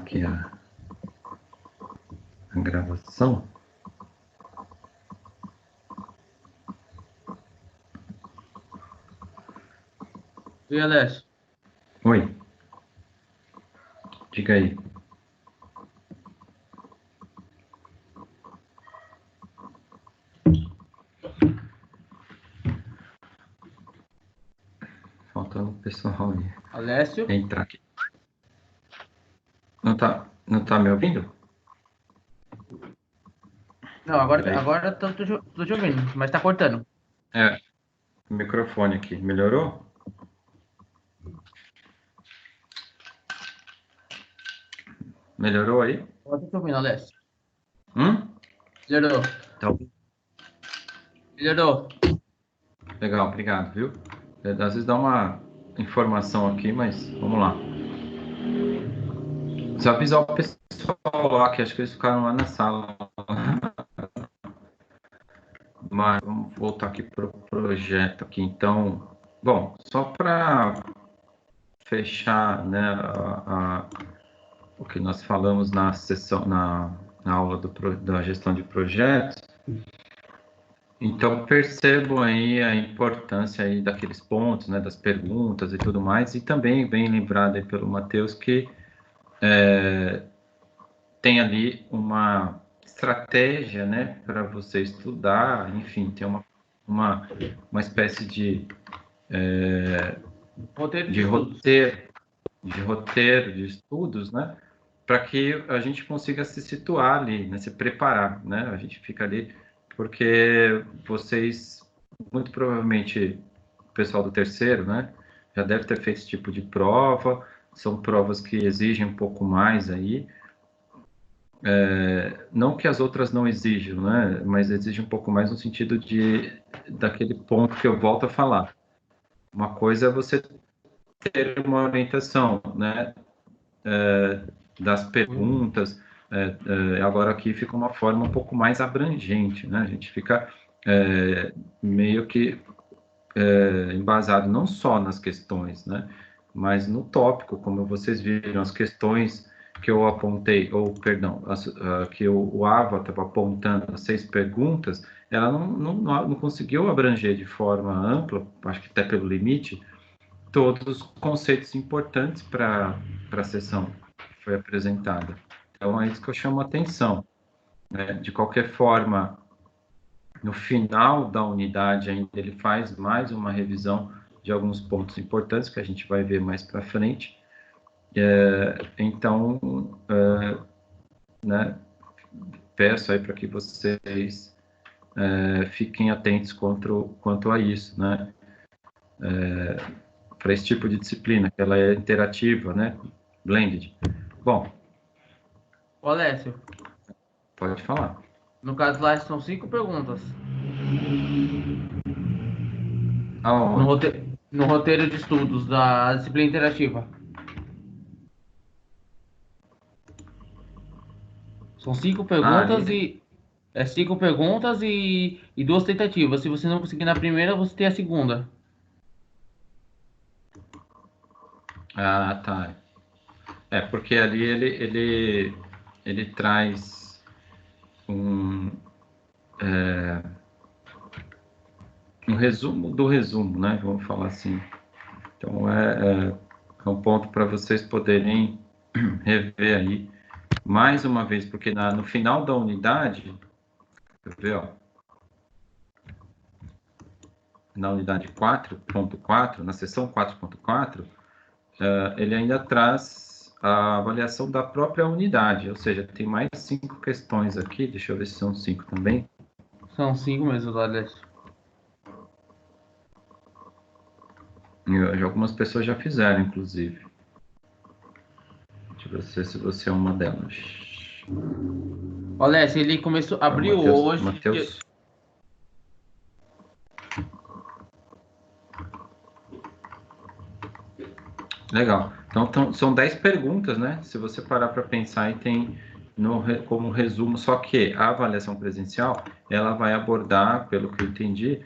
aqui a gravação. Oi, Alessio. Oi. Diga aí. Faltando o pessoal Alessio? entrar aqui. Não tá me ouvindo? Não, Peraí. agora tô te ouvindo, mas tá cortando. É, o microfone aqui. Melhorou? Melhorou aí? Agora tô te ouvindo, Alessio. Hum? Melhorou. Tá ouvindo? Melhorou. Legal, obrigado, viu? Às vezes dá uma informação aqui, mas vamos lá. Só avisar o pessoal lá, que acho que eles ficaram lá na sala. Mas vamos voltar aqui para o projeto aqui. Então, bom, só para fechar, né, o que nós falamos na sessão, na aula da gestão de projetos. Então, percebam aí a importância aí daqueles pontos, né, das perguntas e tudo mais, e também bem lembrado aí pelo Matheus que tem ali uma estratégia, né, para você estudar, enfim, tem uma espécie Roteiro de de estudos. roteiro de estudos, né, para que a gente consiga se situar ali, né, se preparar, né, a gente fica ali porque vocês, muito provavelmente, o pessoal do terceiro, né, já deve ter feito esse tipo de prova, são provas que exigem um pouco mais aí, não que as outras não exijam, né, mas exigem um pouco mais no sentido daquele ponto que eu volto a falar. Uma coisa é você ter uma orientação, né, das perguntas, agora aqui fica uma forma um pouco mais abrangente, né, a gente fica meio que embasado não só nas questões, né, mas no tópico, como vocês viram, as questões que eu apontei, ou perdão, que o Ava estava apontando, as 6 perguntas, ela não conseguiu abranger de forma ampla, acho que até pelo limite, todos os conceitos importantes para a sessão que foi apresentada. Então, é isso que eu chamo a atenção, né? De qualquer forma, no final da unidade ainda ele faz mais uma revisão de alguns pontos importantes que a gente vai ver mais para frente. Então, né, peço aí para que vocês fiquem atentos quanto a isso, né? Para esse tipo de disciplina, que ela é interativa, né? Blended. Bom, Ô, Alessio, pode falar. no caso lá são 5 perguntas. Aonde? No roteiro de estudos da disciplina interativa. São cinco Ah, perguntas ali. e. É 5 perguntas e 2 tentativas. Se você não conseguir na primeira, você tem a segunda. Ah, tá. É, porque ali ele traz um, um resumo do resumo, né? Vamos falar assim. Então, é um ponto para vocês poderem rever aí mais uma vez, porque no final da unidade, quer ver, ó, na unidade 4.4, na seção 4.4, ele ainda traz a avaliação da própria unidade, ou seja, tem mais 5 questões aqui, deixa eu ver se são 5 também. São 5 mesmo, Alessio. Algumas pessoas já fizeram, inclusive. Deixa eu ver se você é uma delas. Ô, Alessio, ele começou, É o abriu hoje. Matheus. Legal. Então, são 10 perguntas, né? Se você parar para pensar, e tem como resumo, só que a avaliação presencial, ela vai abordar, pelo que eu entendi,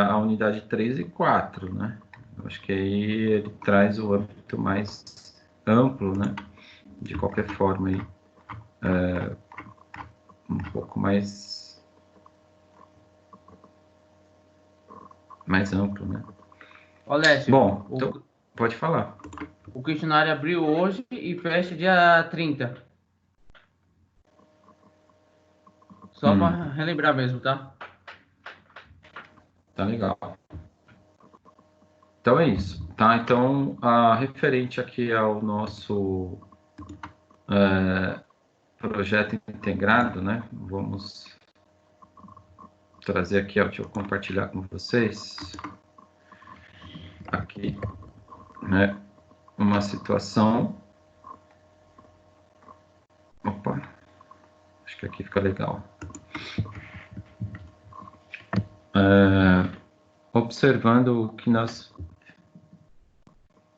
a unidade 3 e 4, né? Eu acho que aí ele traz o âmbito mais amplo, né? de qualquer forma aí, um pouco mais amplo, né? Ó, Lécio, Bom, então, pode falar. o questionário abriu hoje e fecha dia 30. Só para relembrar mesmo, tá? Tá legal. Então é isso, tá? Então, referente aqui ao nosso projeto integrado, né? Vamos trazer aqui, deixa eu compartilhar com vocês aqui, né? Uma situação. Opa, acho que aqui fica legal. Observando o que nós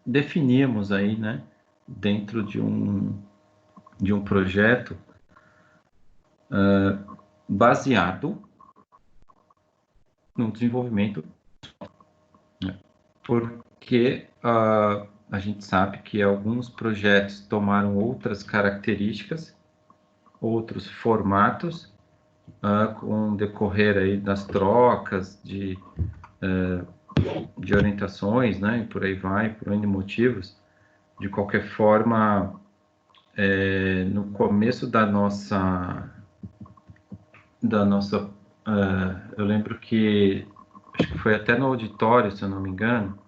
definimos aí, né? Dentro de um projeto baseado no desenvolvimento, né? Porque a gente sabe que alguns projetos tomaram outras características, outros formatos, com o decorrer aí das trocas de orientações, né, e por aí vai, por N motivos. De qualquer forma, no começo da nossa, eu lembro que, acho que foi até no auditório, se eu não me engano.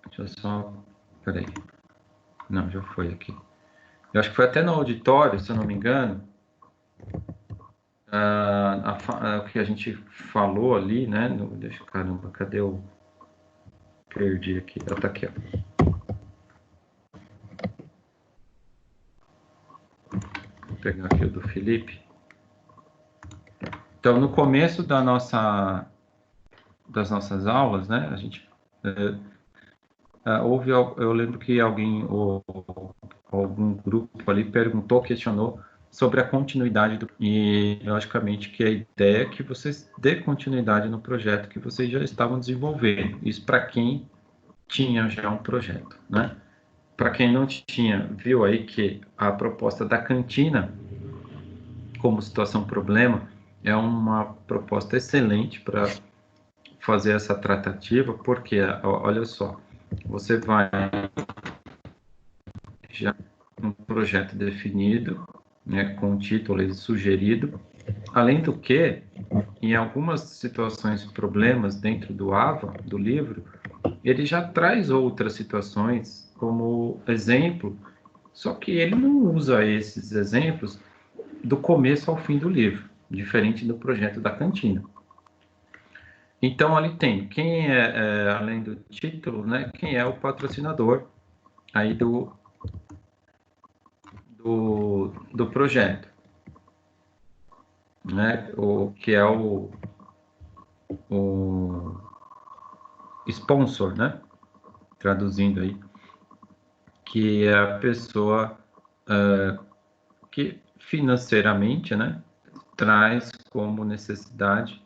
Deixa eu só, peraí, não, já foi aqui. Eu acho que foi até no auditório, se eu não me engano, o que a gente falou ali, né? Caramba, cadê o... Perdi aqui. Ela tá aqui, ó. Vou pegar aqui o do Felipe. Então, no começo das nossas aulas, né? A gente eu lembro que algum grupo ali perguntou, questionou sobre a continuidade e logicamente que a ideia é que vocês dê continuidade no projeto que vocês já estavam desenvolvendo. Isso para quem tinha já um projeto, né? Para quem não tinha, viu aí que a proposta da cantina como situação problema é uma proposta excelente para fazer essa tratativa, porque olha só, você vai já um projeto definido, né, com o título sugerido. Além do que, em algumas situações, problemas dentro do AVA, do livro, ele já traz outras situações como exemplo, só que ele não usa esses exemplos do começo ao fim do livro, diferente do projeto da cantina. Então, ali tem quem além do título, né, quem é o patrocinador aí do projeto, né? O que é o sponsor, né? Traduzindo aí, que é a pessoa que financeiramente, né, traz como necessidade,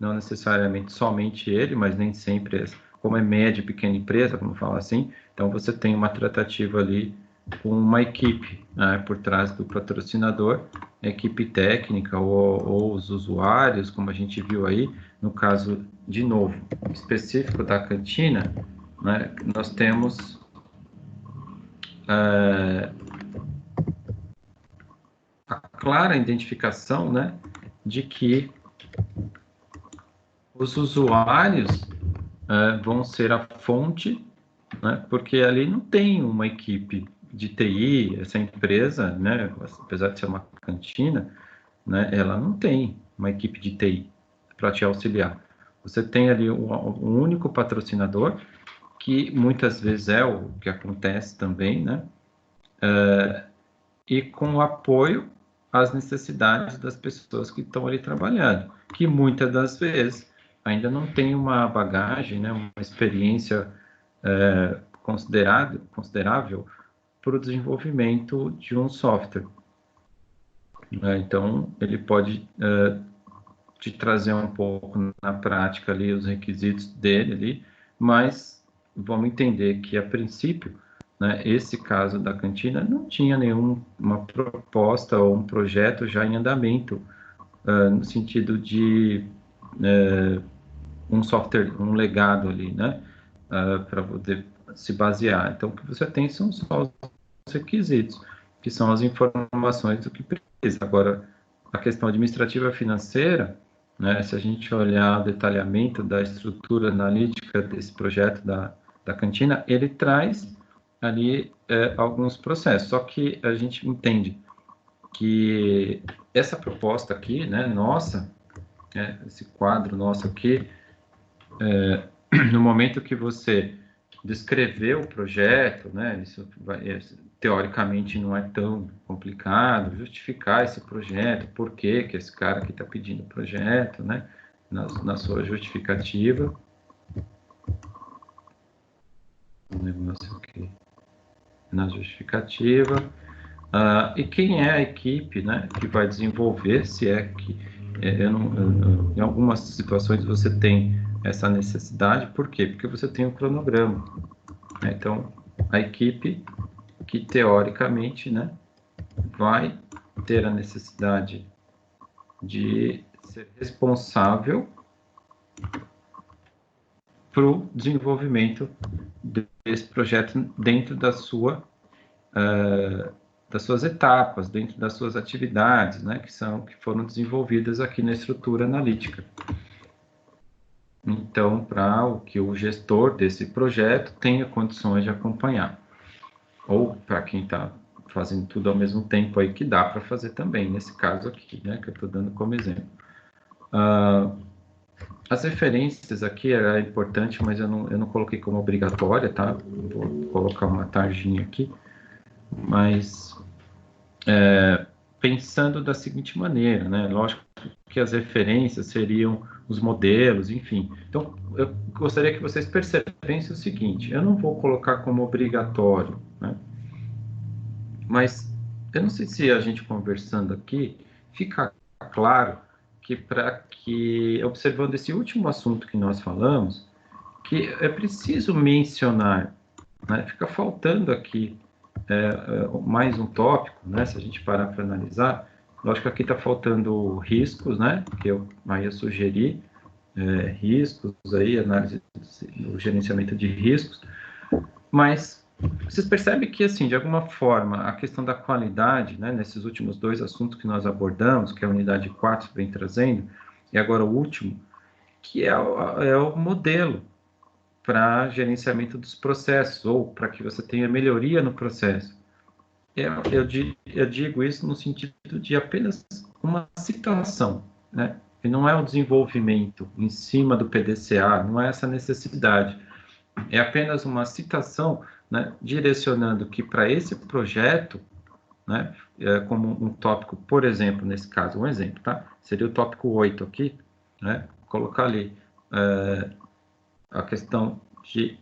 não necessariamente somente ele, mas nem sempre, como é média e pequena empresa, como fala assim, então você tem uma tratativa ali com uma equipe, né, por trás do patrocinador, equipe técnica ou os usuários, como a gente viu aí, no caso, de novo, específico da cantina, né, nós temos a clara identificação, né, de que os usuários vão ser a fonte, né, porque ali não tem uma equipe de TI, essa empresa, né, apesar de ser uma cantina, né, ela não tem uma equipe de TI para te auxiliar. Você tem ali um único patrocinador, que muitas vezes é o que acontece também, né, e com o apoio às necessidades das pessoas que estão ali trabalhando, que muitas das vezes ainda não tem uma bagagem, né, uma experiência considerável para o desenvolvimento de um software. Então, ele pode te trazer um pouco na prática ali os requisitos dele ali, mas vamos entender que, a princípio, né, esse caso da cantina não tinha nenhuma proposta ou um projeto já em andamento, no sentido de um software, um legado ali, né, para poder se basear. Então, o que você tem são só os requisitos, que são as informações do que precisa. Agora, a questão administrativa financeira, né, se a gente olhar o detalhamento da estrutura analítica desse projeto da cantina, ele traz ali alguns processos, só que a gente entende que essa proposta aqui, né, nossa, esse quadro nosso aqui, no momento que você descrever o projeto, né, isso teoricamente não é tão complicado, justificar esse projeto, por que esse cara aqui está pedindo o projeto, né, na sua justificativa. Um negócio aqui na justificativa. E quem é a equipe, né, que vai desenvolver, se é que em algumas situações você tem essa necessidade, por quê? Porque você tem um cronograma, né? Então, a equipe que teoricamente, né, vai ter a necessidade de ser responsável para o desenvolvimento desse projeto dentro das suas etapas, dentro das suas atividades, né, que foram desenvolvidas aqui na estrutura analítica. Então, para o que o gestor desse projeto tenha condições de acompanhar, ou para quem está fazendo tudo ao mesmo tempo aí, que dá para fazer também, nesse caso aqui, né, que eu estou dando como exemplo. As referências aqui era importante, mas eu não coloquei como obrigatória, tá? Vou colocar uma tarjinha aqui, mas pensando da seguinte maneira, né? Lógico que as referências seriam os modelos, enfim. Então, eu gostaria que vocês percebessem o seguinte: eu não vou colocar como obrigatório, né? Mas eu não sei se a gente conversando aqui fica claro que observando esse último assunto que nós falamos, que é preciso mencionar, né? Fica faltando aqui mais um tópico, né? Se a gente parar para analisar, lógico que aqui está faltando riscos, né? Que eu aí eu sugeri riscos aí, análise do gerenciamento de riscos, mas vocês percebem que, assim, de alguma forma, a questão da qualidade, né, nesses últimos dois assuntos que nós abordamos, que a unidade 4 vem trazendo, e agora o último, que é o modelo para gerenciamento dos processos, ou para que você tenha melhoria no processo. Eu digo isso no sentido de apenas uma citação, né? E não é o desenvolvimento em cima do PDCA, não é essa necessidade. É apenas uma citação, né, direcionando que para esse projeto, né, como um tópico, por exemplo, nesse caso, um exemplo, tá? Seria o tópico 8 aqui, né? Colocar ali a questão de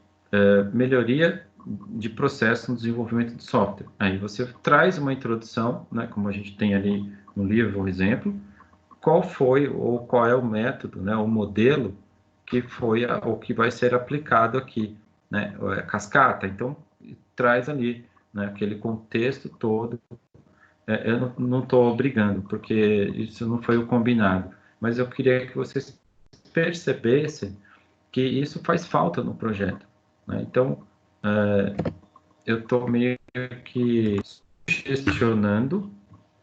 melhoria de processo no desenvolvimento de software. Aí você traz uma introdução, né, como a gente tem ali no livro, um exemplo, qual foi ou qual é o método, né, o modelo que foi ou que vai ser aplicado aqui, né, cascata. Então, traz ali, né, aquele contexto todo. Eu não estou obrigando, porque isso não foi o combinado, mas eu queria que vocês percebessem que isso faz falta no projeto, né? Então, eu estou meio que gestionando,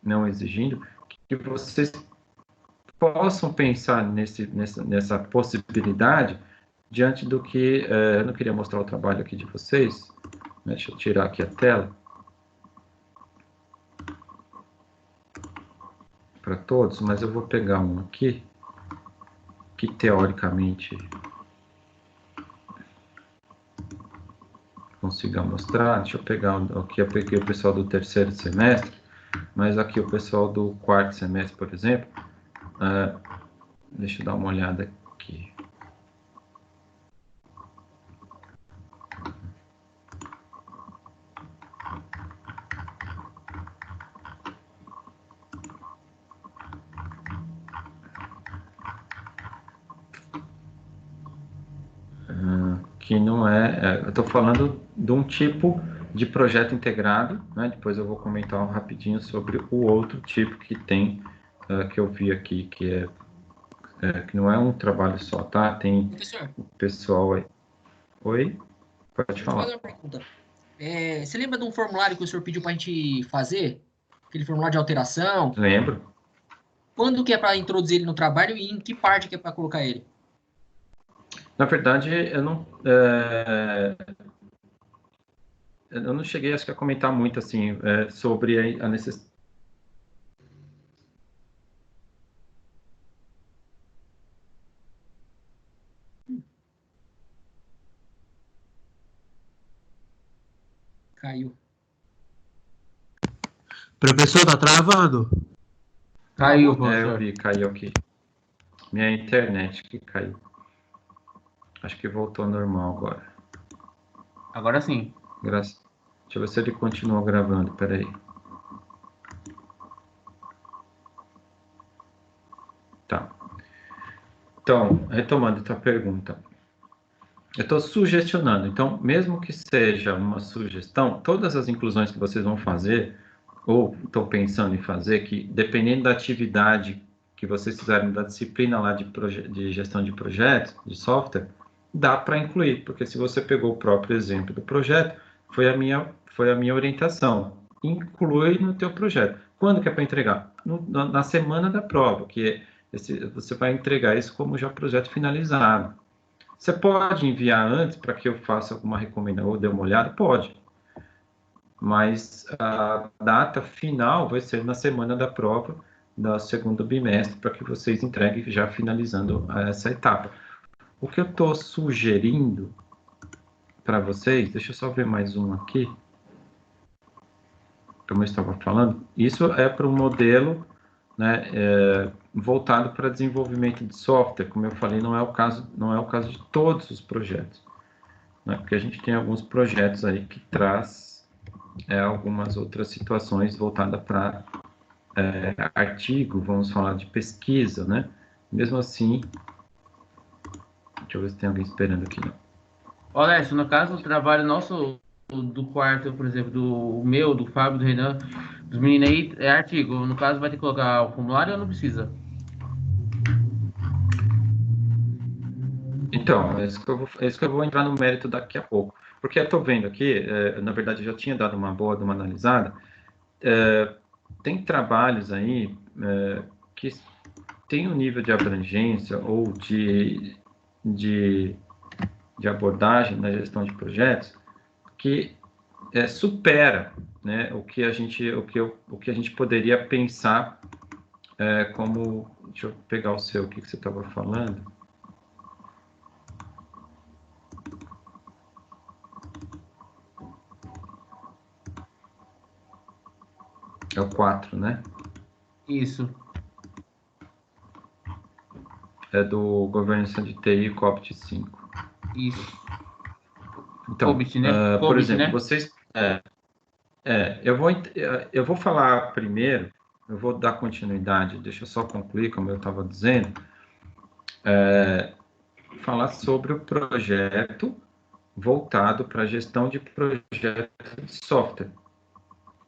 não exigindo, que vocês possam pensar nessa possibilidade diante do que eu não queria mostrar o trabalho aqui de vocês, né? Deixa eu tirar aqui a tela para todos, mas eu vou pegar um aqui que teoricamente consiga mostrar. Deixa eu pegar aqui, eu peguei o pessoal do terceiro semestre, mas aqui o pessoal do quarto semestre, por exemplo, deixa eu dar uma olhada aqui. que não é... eu estou falando de um tipo de projeto integrado, né? Depois eu vou comentar rapidinho sobre o outro tipo que tem, que eu vi aqui, que não é um trabalho só, tá? Tem Professor, o pessoal aí. Oi? Pode deixa eu te falar. fazer uma pergunta. Você lembra de um formulário que o senhor pediu para a gente fazer? Aquele formulário de alteração? Lembro. Quando que é para introduzir ele no trabalho e em que parte que é para colocar ele? Na verdade, eu não cheguei, acho que, a comentar muito, assim, sobre a necessidade. Caiu. Professor, tá travando? Caiu, Eu professor. vi, caiu aqui. Minha internet que caiu. Acho que voltou ao normal agora. Agora sim. Deixa eu ver se ele continua gravando, peraí. Tá. Então, retomando a tua pergunta. Eu estou sugestionando. Então, mesmo que seja uma sugestão, todas as inclusões que vocês vão fazer, ou estão pensando em fazer, que dependendo da atividade que vocês fizerem da disciplina lá de gestão de projetos, de software, dá para incluir, porque se você pegou o próprio exemplo do projeto, foi a minha orientação. Inclui no teu projeto. Quando que é para entregar? Na semana da prova, você vai entregar isso como já projeto finalizado. Você pode enviar antes para que eu faça alguma recomendação ou dê uma olhada? Pode. Mas a data final vai ser na semana da prova do segundo bimestre, para que vocês entreguem já finalizando essa etapa. O que eu estou sugerindo para vocês, deixa eu só ver mais um aqui, como eu estava falando, isso é para um modelo, né, voltado para desenvolvimento de software. Como eu falei, não é o caso de todos os projetos, né, porque a gente tem alguns projetos aí que traz algumas outras situações voltadas para artigo, vamos falar de pesquisa, né? Mesmo assim, deixa eu ver se tem alguém esperando aqui, não. Olha, Alessio, no caso, o trabalho nosso do quarto, por exemplo, do meu, do Fábio, do Renan, dos meninos aí, é artigo. No caso, vai ter que colocar o formulário ou não precisa? Então, é isso que eu vou entrar no mérito daqui a pouco. Porque eu estou vendo aqui, na verdade, eu já tinha dado uma boa, uma analisada, tem trabalhos aí que tem um nível de abrangência ou de, de abordagem na gestão de projetos que supera, né, o que a gente poderia pensar como... Deixa eu pegar o seu, o que você estava falando. É o 4, né? Isso. É do Governança de TI COPT 5. Isso. Então, COBIT, né? por COBIT, exemplo, né? vocês... eu vou falar primeiro, eu vou dar continuidade, deixa eu só concluir, como eu estava dizendo, falar sobre o projeto voltado para a gestão de projetos de software.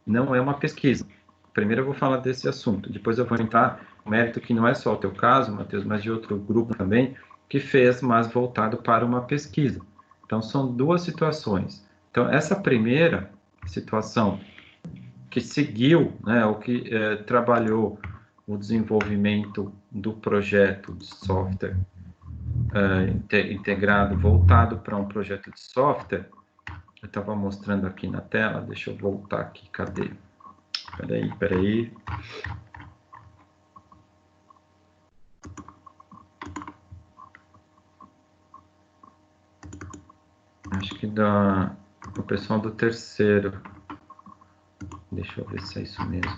Não é uma pesquisa. Primeiro eu vou falar desse assunto, depois eu vou entrar no mérito que não é só o teu caso, Matheus, mas de outro grupo também, que fez, mas voltado para uma pesquisa. Então, são duas situações. Então, essa primeira situação, que seguiu, né, o que trabalhou o desenvolvimento do projeto de software integrado, voltado para um projeto de software, eu estava mostrando aqui na tela, deixa eu voltar aqui, cadê? Peraí. Acho que o pessoal do terceiro. Deixa eu ver se é isso mesmo.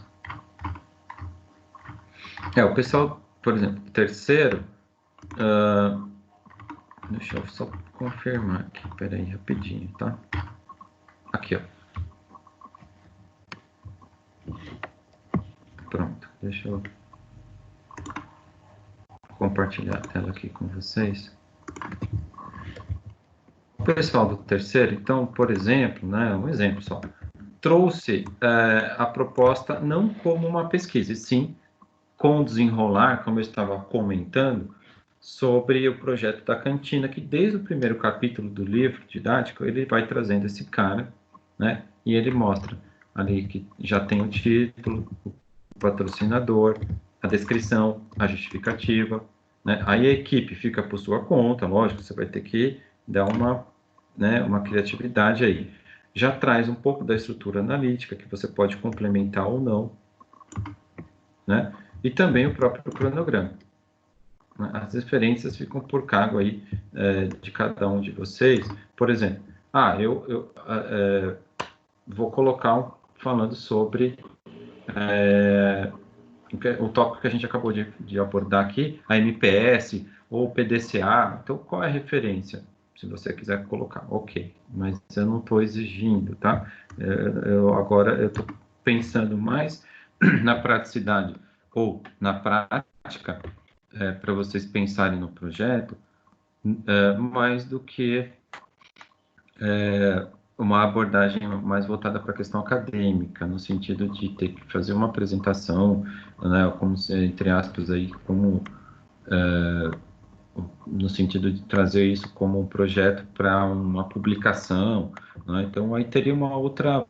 O pessoal, por exemplo, terceiro. Deixa eu só confirmar aqui, peraí, rapidinho, tá? Aqui, ó. Pronto, deixa eu compartilhar a tela aqui com vocês. pessoal do terceiro, então, por exemplo, né, um exemplo só, trouxe a proposta não como uma pesquisa, e sim com desenrolar, como eu estava comentando, sobre o projeto da cantina, que desde o primeiro capítulo do livro didático, ele vai trazendo esse cara, né, e ele mostra ali que já tem o título, o patrocinador, a descrição, a justificativa, né, aí a equipe fica por sua conta, lógico, você vai ter que dar uma criatividade aí. Já traz um pouco da estrutura analítica, que você pode complementar ou não, né? E também o próprio cronograma. As referências ficam por cargo aí de cada um de vocês. Por exemplo, eu vou colocar falando sobre o tópico que a gente acabou de abordar aqui, a MPS ou o PDCA. Então, qual é a referência? Se você quiser colocar, ok. Mas eu não estou exigindo, tá? Agora eu estou pensando mais na praticidade ou na prática, para vocês pensarem no projeto, mais do que uma abordagem mais voltada para a questão acadêmica, no sentido de ter que fazer uma apresentação, né, como entre aspas aí, como no sentido de trazer isso como um projeto para uma publicação, né? Então aí teria uma outra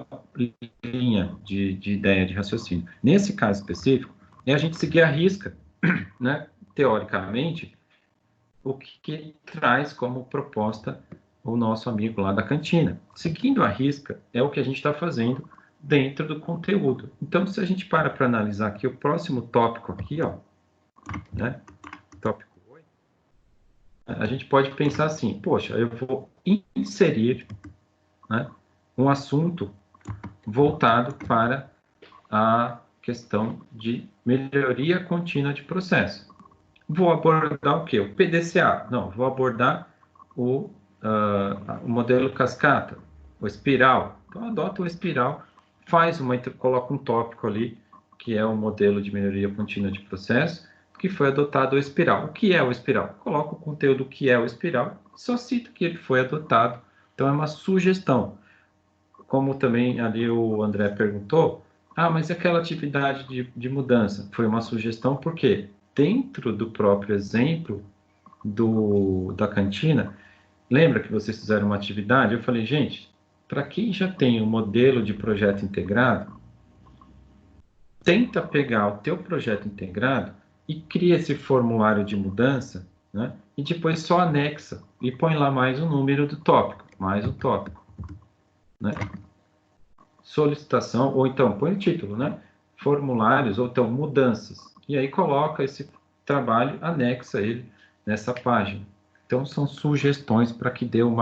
linha de ideia de raciocínio. Nesse caso específico, é a gente seguir a risca, né, teoricamente, o que traz como proposta o nosso amigo lá da cantina. Seguindo a risca é o que a gente está fazendo dentro do conteúdo. Então, se a gente para analisar aqui o próximo tópico aqui, ó, né, tópico 8, a gente pode pensar assim, poxa, eu vou inserir, né, um assunto voltado para a questão de melhoria contínua de processo. Vou abordar o quê? O PDCA. Não, vou abordar o modelo cascata, o espiral. Então, adota o espiral, coloca um tópico ali, que é o modelo de melhoria contínua de processo, que foi adotado o espiral. O que é o espiral? Coloca o conteúdo que é o espiral, só cita que ele foi adotado. Então, é uma sugestão. Como também ali o André perguntou, mas aquela atividade de mudança foi uma sugestão, por quê? Dentro do próprio exemplo da cantina, lembra que vocês fizeram uma atividade? Eu falei, gente, para quem já tem um modelo de projeto integrado, tenta pegar o teu projeto integrado e cria esse formulário de mudança, né? E depois só anexa e põe lá mais o número do tópico, mais o tópico, né? Solicitação, ou então põe o título, né? Formulários, ou então mudanças. E aí coloca esse trabalho, anexa ele nessa página. Então, são sugestões para que dê um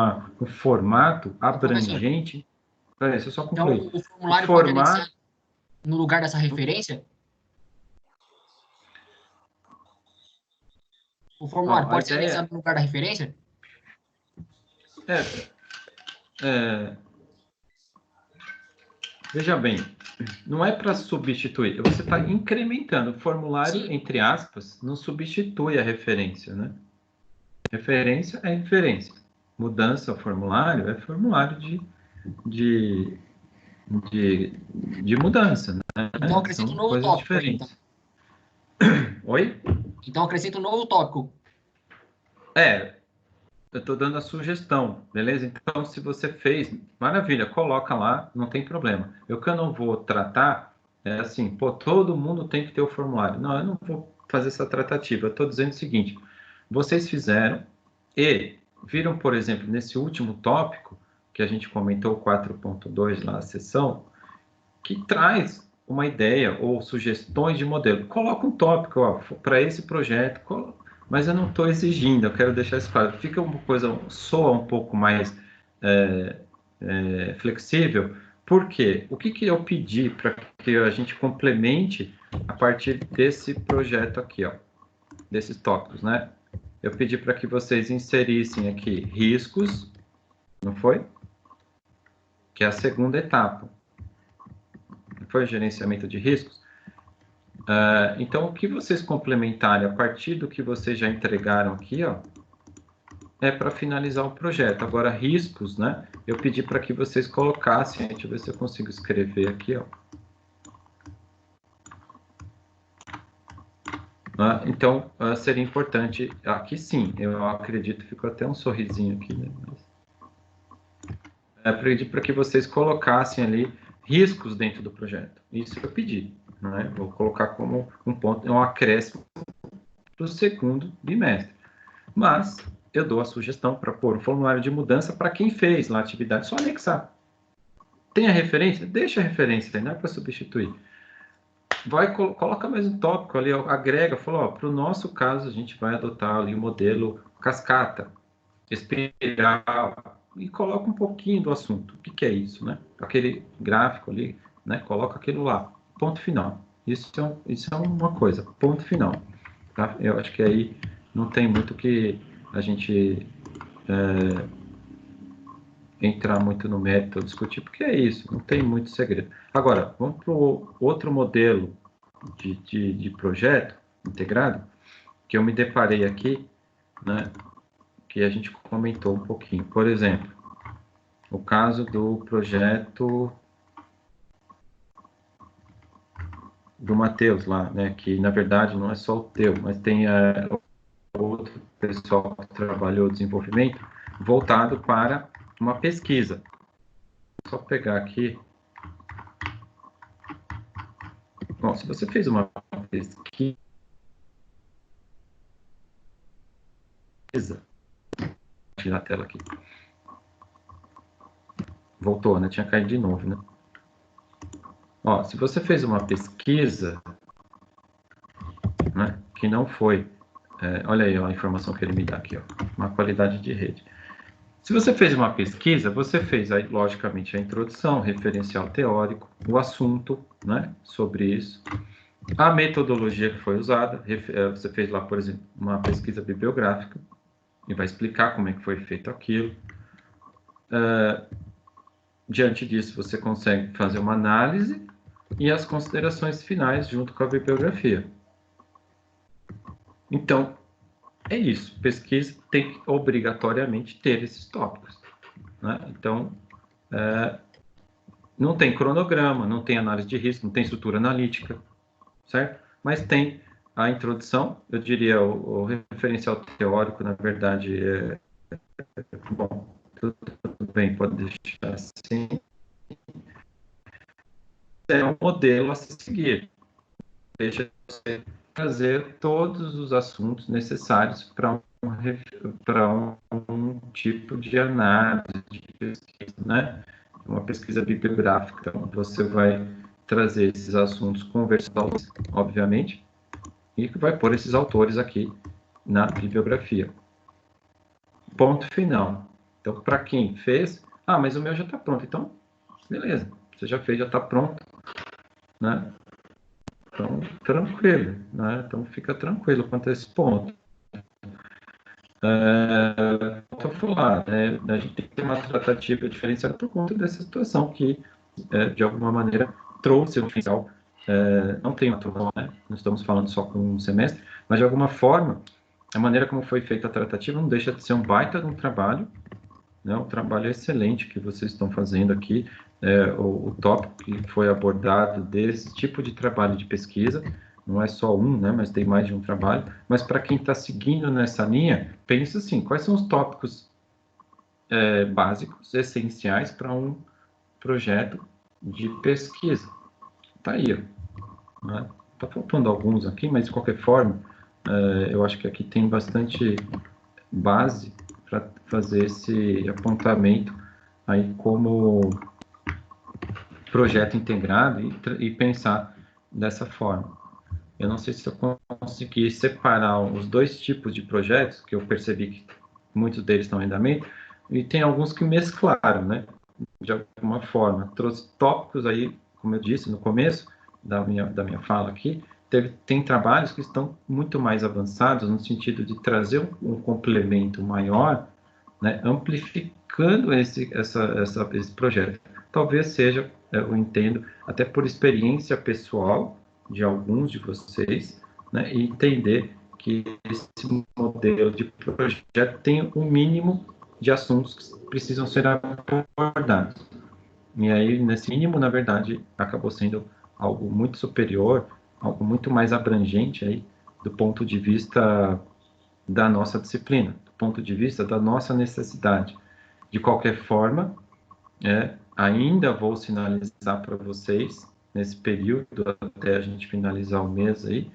formato abrangente. Peraí, deixa eu só concluir. Então, o formulário pode anexar no lugar dessa referência? O formulário pode ser anexado no lugar da referência? Veja bem, não é para substituir, você está incrementando. O formulário, sim, entre aspas, não substitui a referência, né? Referência é referência. Mudança ao formulário é formulário de mudança, né? Então, acrescenta um novo tópico. Diferentes. Então. Oi? Então, acrescenta um novo tópico. Eu estou dando a sugestão, beleza? Então, se você fez, maravilha, coloca lá, não tem problema. O que eu não vou tratar é assim, todo mundo tem que ter o formulário. Não, eu não vou fazer essa tratativa. Eu estou dizendo o seguinte, vocês fizeram e viram, por exemplo, nesse último tópico, que a gente comentou, 4.2 lá, a sessão, que traz uma ideia ou sugestões de modelo. Coloca um tópico para esse projeto, mas eu não estou exigindo, eu quero deixar isso claro. Fica uma coisa, soa um pouco mais flexível. Por quê? O que eu pedi para que a gente complemente a partir desse projeto aqui, ó, desses tópicos, né? Eu pedi para que vocês inserissem aqui riscos, não foi? Que é a segunda etapa. Não foi o gerenciamento de riscos? Então, o que vocês complementarem a partir do que vocês já entregaram aqui, ó, é para finalizar o projeto. Agora, riscos, né? Eu pedi para que vocês colocassem, deixa eu ver se eu consigo escrever aqui, ó. Então, seria importante, aqui sim, eu acredito, ficou até um sorrisinho aqui, né? Pedi para que vocês colocassem ali riscos dentro do projeto. Isso eu pedi, né? Vou colocar como um ponto, um acréscimo para o segundo bimestre. Mas eu dou a sugestão para pôr o formulário de mudança para quem fez lá a atividade, só anexar. Tem a referência? Deixa a referência, não é para substituir. Coloca mais um tópico ali, agrega, fala, para o nosso caso, a gente vai adotar ali o modelo cascata, espiral, e coloca um pouquinho do assunto. O que é isso, né? Aquele gráfico ali, né? Coloca aquilo lá. Ponto final. Isso é uma coisa. Ponto final. Tá? Eu acho que aí não tem muito que a gente entrar muito no mérito, discutir, porque é isso, não tem muito segredo. Agora, vamos para o outro modelo de projeto integrado, que eu me deparei aqui, né, que a gente comentou um pouquinho. Por exemplo, o caso do projeto do Matheus lá, né, que na verdade não é só o teu, mas tem outro pessoal que trabalhou desenvolvimento voltado para uma pesquisa. Só pegar aqui. Bom, se você fez uma pesquisa, tirar a tela aqui. Voltou, né? Tinha caído de novo, né? Ó, se você fez uma pesquisa, né, que não foi, olha aí ó, a informação que ele me dá aqui, ó, uma qualidade de rede. Se você fez uma pesquisa, você fez aí, logicamente, a introdução, referencial teórico, o assunto, né, sobre isso, a metodologia que foi usada, você fez lá, por exemplo, uma pesquisa bibliográfica, e vai explicar como é que foi feito aquilo. Diante disso, você consegue fazer uma análise e as considerações finais junto com a bibliografia. Então, é isso. Pesquisa tem que obrigatoriamente ter esses tópicos, né? Então, não tem cronograma, não tem análise de risco, não tem estrutura analítica, certo? Mas tem a introdução, eu diria o referencial teórico, na verdade, bom, tudo bem, pode deixar assim. É um modelo a se seguir. Deixa você trazer todos os assuntos necessários para um tipo de análise, de pesquisa, né? Uma pesquisa bibliográfica. Então, você vai trazer esses assuntos conversados, obviamente, e vai pôr esses autores aqui na bibliografia. Ponto final. Então, para quem fez, mas o meu já está pronto. Então, beleza, você já fez, já está pronto, né? Então, tranquilo, né? Então, fica tranquilo quanto a esse ponto. Vou falar, né? A gente tem que ter uma tratativa diferenciada por conta dessa situação que, de alguma maneira, trouxe o diferencial. Não tem outro, né? Não estamos falando só com um semestre, mas, de alguma forma, a maneira como foi feita a tratativa não deixa de ser um baita de um trabalho, né? Um trabalho excelente que vocês estão fazendo aqui. O tópico que foi abordado desse tipo de trabalho de pesquisa, não é só um, né, mas tem mais de um trabalho, mas para quem está seguindo nessa linha, pensa assim, quais são os tópicos básicos, essenciais para um projeto de pesquisa. Tá aí, né? Tá faltando alguns aqui, mas de qualquer forma, eu acho que aqui tem bastante base para fazer esse apontamento aí como projeto integrado e pensar dessa forma. Eu não sei se eu consegui separar os dois tipos de projetos, que eu percebi que muitos deles estão em andamento, e tem alguns que mesclaram, né? De alguma forma. Trouxe tópicos aí, como eu disse no começo da minha fala aqui, tem trabalhos que estão muito mais avançados no sentido de trazer um complemento maior, né? Amplificando esse projeto. Talvez seja, eu entendo, até por experiência pessoal de alguns de vocês, né, e entender que esse modelo de projeto tem um mínimo de assuntos que precisam ser abordados. E aí, nesse mínimo, na verdade, acabou sendo algo muito superior, algo muito mais abrangente aí, do ponto de vista da nossa disciplina, do ponto de vista da nossa necessidade. De qualquer forma, ainda vou sinalizar para vocês, nesse período, até a gente finalizar o mês aí,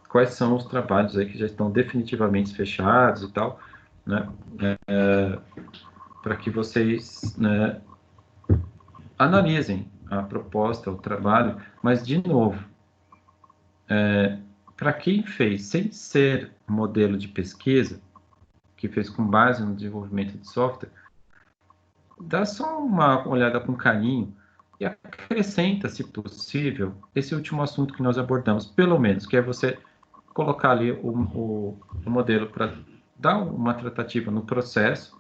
quais são os trabalhos aí que já estão definitivamente fechados e tal, né? Para que vocês, né, analisem a proposta, o trabalho, mas, de novo, para quem fez sem ser modelo de pesquisa, que fez com base no desenvolvimento de software, dá só uma olhada com carinho e acrescenta, se possível, esse último assunto que nós abordamos, pelo menos, que é você colocar ali o modelo para dar uma tratativa no processo,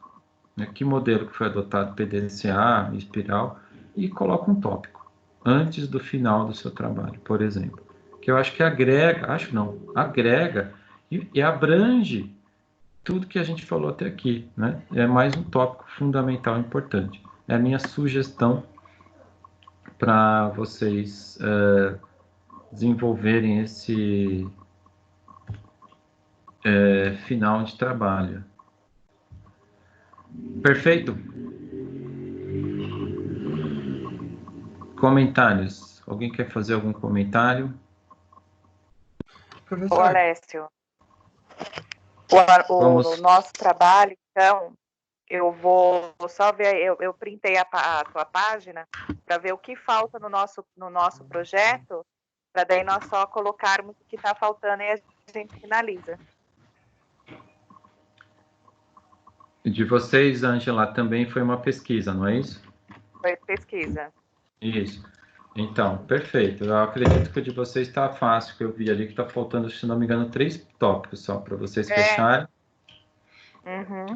né, que modelo que foi adotado, PDCA, espiral, e coloca um tópico antes do final do seu trabalho, por exemplo, que eu acho que agrega e abrange tudo que a gente falou até aqui, né? É mais um tópico fundamental e importante. É a minha sugestão para vocês desenvolverem esse final de trabalho. Perfeito? Comentários. Alguém quer fazer algum comentário? Ô, Professor, Alessio, Vamos. o nosso trabalho, então, eu vou só ver, eu printei a tua página para ver o que falta no nosso projeto, para daí nós só colocarmos o que está faltando e a gente finaliza. De vocês, Ângela, também foi uma pesquisa, não é isso? Foi pesquisa. Isso. Então, perfeito. Eu acredito que o de vocês está fácil, que eu vi ali que está faltando, se não me engano, 3 tópicos só para vocês fecharem. Uhum.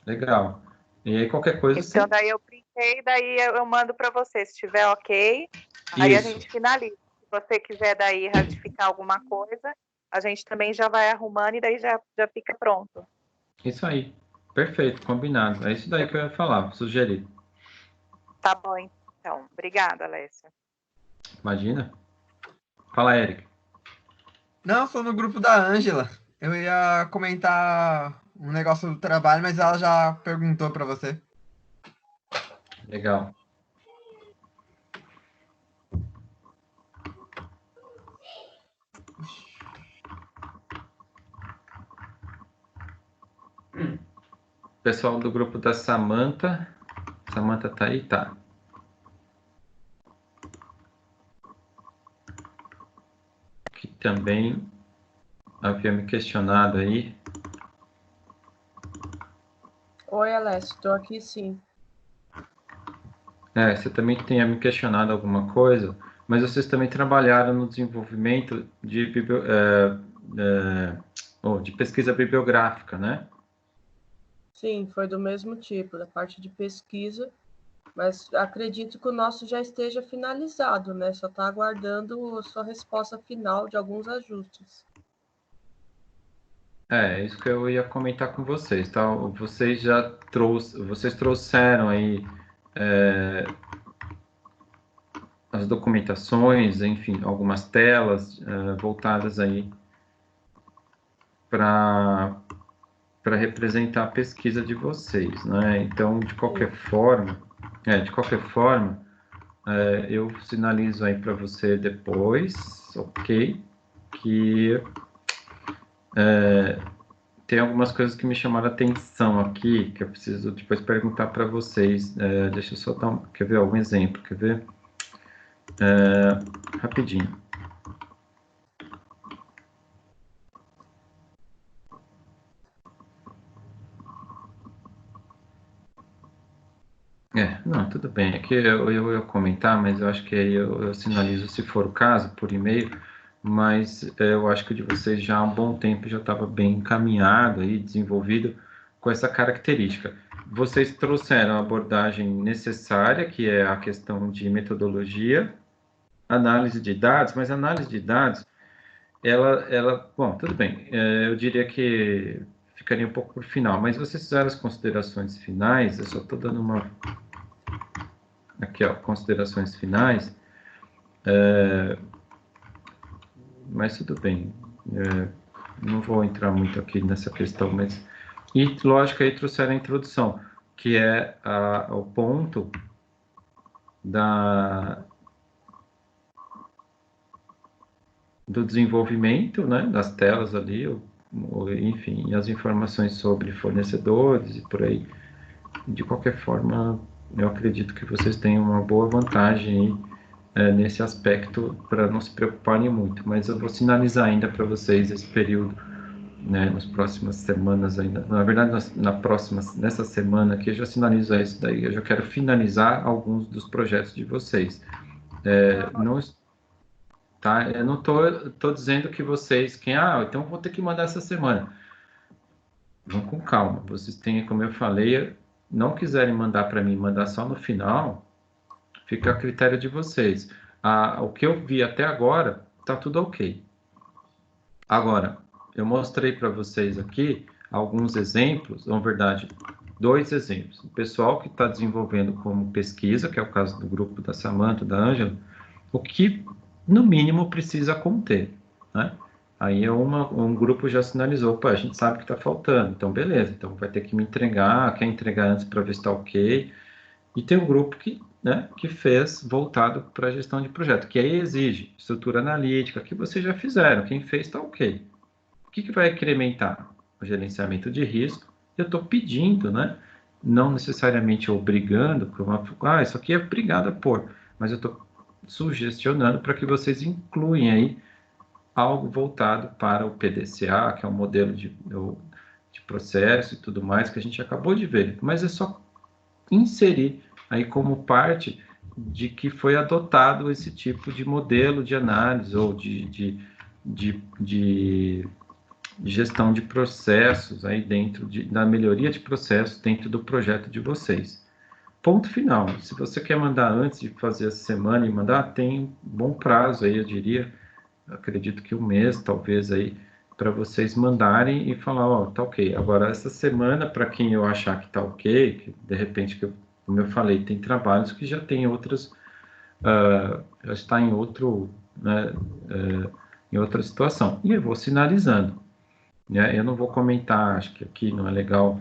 Legal. E aí, qualquer coisa... Então, daí eu printei, daí eu mando para você, se estiver ok, aí a gente finaliza. Se você quiser daí ratificar alguma coisa, a gente também já vai arrumando e daí já fica pronto. Isso aí. Perfeito, combinado. É isso daí que eu ia falar, sugerir. Tá bom, então. Obrigada, Alessio. Imagina. Fala, Eric. não, sou no grupo da Ângela. Eu ia comentar um negócio do trabalho, mas ela já perguntou para você. Legal. Pessoal do grupo da Samantha. Samantha tá aí? Tá. Que também havia me questionado aí. Oi, Alessio, estou aqui sim. Você também tinha me questionado alguma coisa, mas vocês também trabalharam no desenvolvimento de pesquisa bibliográfica, né? Sim, foi do mesmo tipo, da parte de pesquisa, mas acredito que o nosso já esteja finalizado, né? Só está aguardando a sua resposta final de alguns ajustes. É isso que eu ia comentar com vocês, tá? Vocês trouxeram aí as documentações, enfim, algumas telas voltadas aí para representar a pesquisa de vocês, né? Então, de qualquer forma, eu sinalizo aí para você depois, ok? Que tem algumas coisas que me chamaram a atenção aqui, que eu preciso depois perguntar para vocês. Deixa eu só dar quer ver algum exemplo, quer ver? Rapidinho. Não, tudo bem. Aqui eu ia comentar, mas eu acho que aí eu sinalizo, se for o caso, por e-mail, mas eu acho que o de vocês já há um bom tempo já estava bem encaminhado aí, desenvolvido com essa característica. Vocês trouxeram a abordagem necessária, que é a questão de metodologia, análise de dados, mas análise de dados Bom, tudo bem. Eu diria que ficaria um pouco por final, mas vocês fizeram as considerações finais, eu só estou dando uma... Aqui, ó, considerações finais. Mas tudo bem. Não vou entrar muito aqui nessa questão, mas... E, lógico, aí trouxeram a introdução, que é o ponto do desenvolvimento, né, das telas ali, enfim, e as informações sobre fornecedores e por aí. De qualquer forma, eu acredito que vocês têm uma boa vantagem aí, nesse aspecto, para não se preocuparem muito, mas eu vou sinalizar ainda para vocês esse período, né, nas próximas semanas ainda, na verdade, nessa semana aqui, eu já sinalizo isso daí, eu já quero finalizar alguns dos projetos de vocês. Não, tá? Eu não tô dizendo que vocês, então vou ter que mandar essa semana. Vão com calma, vocês têm, como eu falei, não quiserem mandar para mim, mandar só no final, fica a critério de vocês. O que eu vi até agora, tá tudo ok. Agora, eu mostrei para vocês aqui alguns exemplos, na verdade, 2 exemplos. O pessoal que está desenvolvendo como pesquisa, que é o caso do grupo da Samantha, da Ângela, o que, no mínimo, precisa conter, né? Aí um grupo já sinalizou, a gente sabe que está faltando, então beleza, então vai ter que me entregar, quer entregar antes para ver se está ok. E tem um grupo que fez voltado para a gestão de projeto, que aí exige estrutura analítica, que vocês já fizeram, quem fez está ok. O que vai incrementar? O gerenciamento de risco. Eu estou pedindo, né? Não necessariamente obrigando, isso aqui é obrigado a pôr, mas eu estou sugestionando para que vocês incluem aí algo voltado para o PDCA, que é um modelo de processo e tudo mais, que a gente acabou de ver, mas é só inserir aí como parte de que foi adotado esse tipo de modelo de análise ou de gestão de processos aí dentro da melhoria de processos dentro do projeto de vocês. Ponto final. Se você quer mandar antes de fazer essa semana e mandar, tem bom prazo aí, eu diria, acredito que 1 mês, talvez aí, para vocês mandarem e falar, tá ok. Agora, essa semana, para quem eu achar que tá ok, que de repente, como eu falei, tem trabalhos que já tem outras, já está em outro, né, em outra situação. E eu vou sinalizando. Né? Eu não vou comentar, acho que aqui não é legal,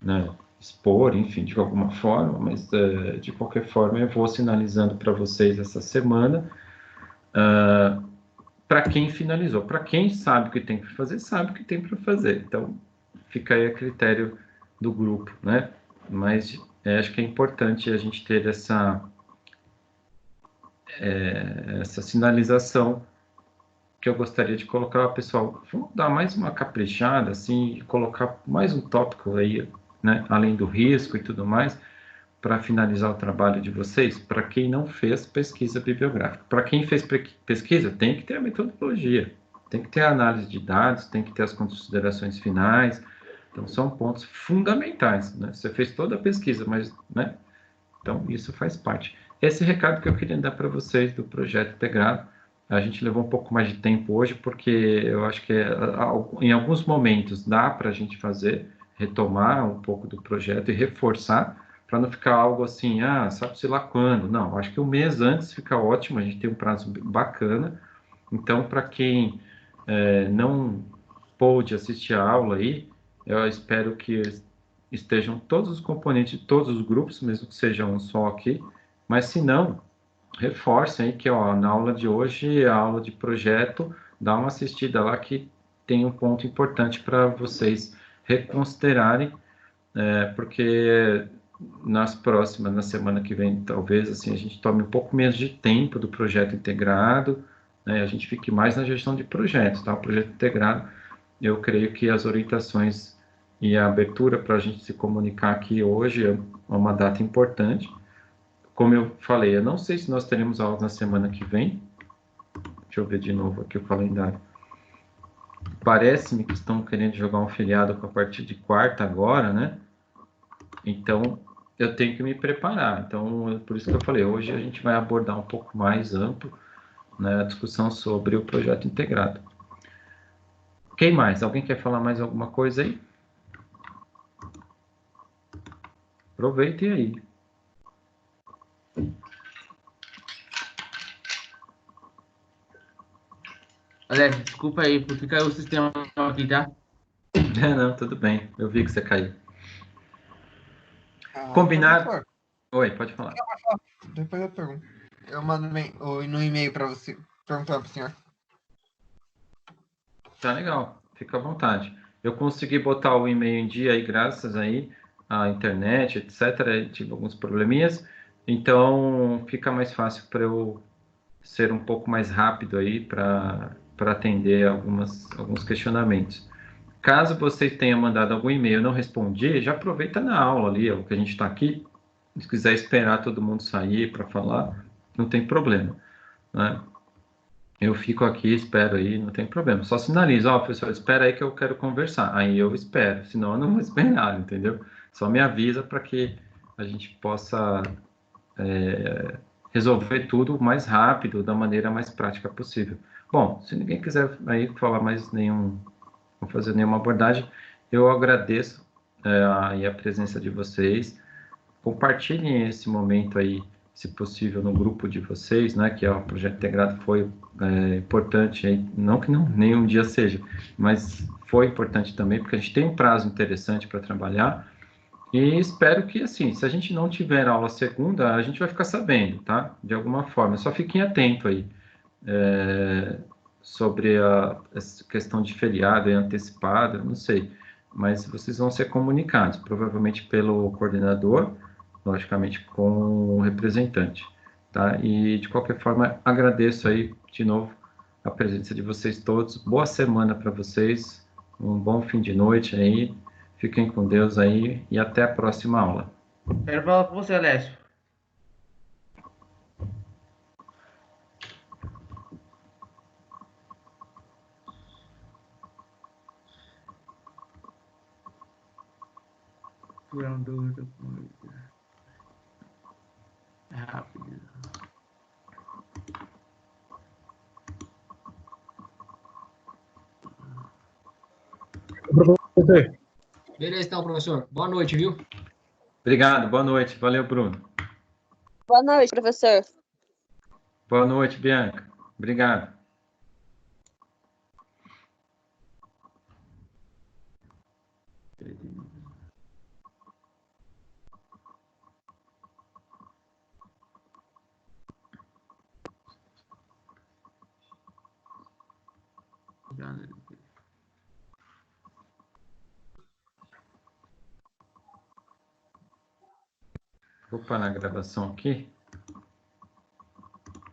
né, expor, enfim, de alguma forma, mas de qualquer forma eu vou sinalizando para vocês essa semana, para quem finalizou. Para quem sabe o que tem que fazer, sabe o que tem para fazer. Então, fica aí a critério do grupo, né? Mas acho que é importante a gente ter essa sinalização que eu gostaria de colocar, pessoal. Vamos dar mais uma caprichada, assim, e colocar mais um tópico aí, né? Além do risco e tudo mais, para finalizar o trabalho de vocês, para quem não fez pesquisa bibliográfica. Para quem fez pesquisa, tem que ter a metodologia, tem que ter a análise de dados, tem que ter as considerações finais. Então, são pontos fundamentais, né? Você fez toda a pesquisa, mas, né? Então, isso faz parte. Esse recado que eu queria dar para vocês do projeto integrado. A gente levou um pouco mais de tempo hoje, porque eu acho que em alguns momentos dá para a gente retomar um pouco do projeto e reforçar, para não ficar algo assim, sabe-se lá quando. Não, acho que 1 mês antes fica ótimo, a gente tem um prazo bacana. Então, para quem não pôde assistir a aula aí, eu espero que estejam todos os componentes de todos os grupos, mesmo que seja um só aqui, mas se não, reforcem aí que na aula de hoje, a aula de projeto, dá uma assistida lá que tem um ponto importante para vocês reconsiderarem, porque na semana que vem, talvez assim, a gente tome um pouco menos de tempo do projeto integrado, né, a gente fique mais na gestão de projetos, tá? O projeto integrado, eu creio que as orientações e a abertura para a gente se comunicar aqui hoje é uma data importante. Como eu falei, eu não sei se nós teremos aula na semana que vem. Deixa eu ver de novo aqui o calendário. Parece-me que estão querendo jogar um feriado a partir de quarta agora, né? Então, eu tenho que me preparar. Então, por isso que eu falei, hoje a gente vai abordar um pouco mais amplo, né, a discussão sobre o projeto integrado. Quem mais? Alguém quer falar mais alguma coisa aí? Aproveitem aí. Alex, desculpa aí, porque caiu o sistema aqui, tá? Não, tudo bem. Eu vi que você caiu. Combinado. Professor, Oi, pode falar. depois eu pergunto. Eu mando no e-mail para você, perguntando para o senhor. Tá legal, fica à vontade. Eu consegui botar o e-mail em dia aí, graças aí à internet, etc. Tive alguns probleminhas, então fica mais fácil para eu ser um pouco mais rápido aí para atender alguns questionamentos. Caso você tenha mandado algum e-mail e não respondi, já aproveita na aula ali, o que a gente está aqui. Se quiser esperar todo mundo sair para falar, não tem problema, né? Eu fico aqui, espero aí, não tem problema. Só sinaliza, ó, professor, espera aí que eu quero conversar. Aí eu espero, senão eu não vou esperar, entendeu? Só me avisa para que a gente possa resolver tudo o mais rápido, da maneira mais prática possível. Bom, se ninguém quiser aí falar mais nenhum, não fazer nenhuma abordagem, eu agradeço aí a presença de vocês. Compartilhem esse momento aí, se possível, no grupo de vocês, né? Que o projeto integrado foi importante, aí, não que não nenhum dia seja, mas foi importante também, porque a gente tem um prazo interessante para trabalhar. E espero que, assim, se a gente não tiver aula segunda, a gente vai ficar sabendo, tá? De alguma forma. Só fiquem atentos aí sobre essa questão de feriado e antecipado, não sei. Mas vocês vão ser comunicados, provavelmente pelo coordenador, logicamente com o representante, tá? E, de qualquer forma, agradeço aí, de novo, a presença de vocês todos. Boa semana para vocês, um bom fim de noite aí. Fiquem com Deus aí e até a próxima aula. Quero falar com você, Alessio. É rápido. Beleza, então, professor. Boa noite, viu? Obrigado, boa noite. Valeu, Bruno. Boa noite, professor. Boa noite, Bianca. Obrigado. Vou parar a gravação aqui.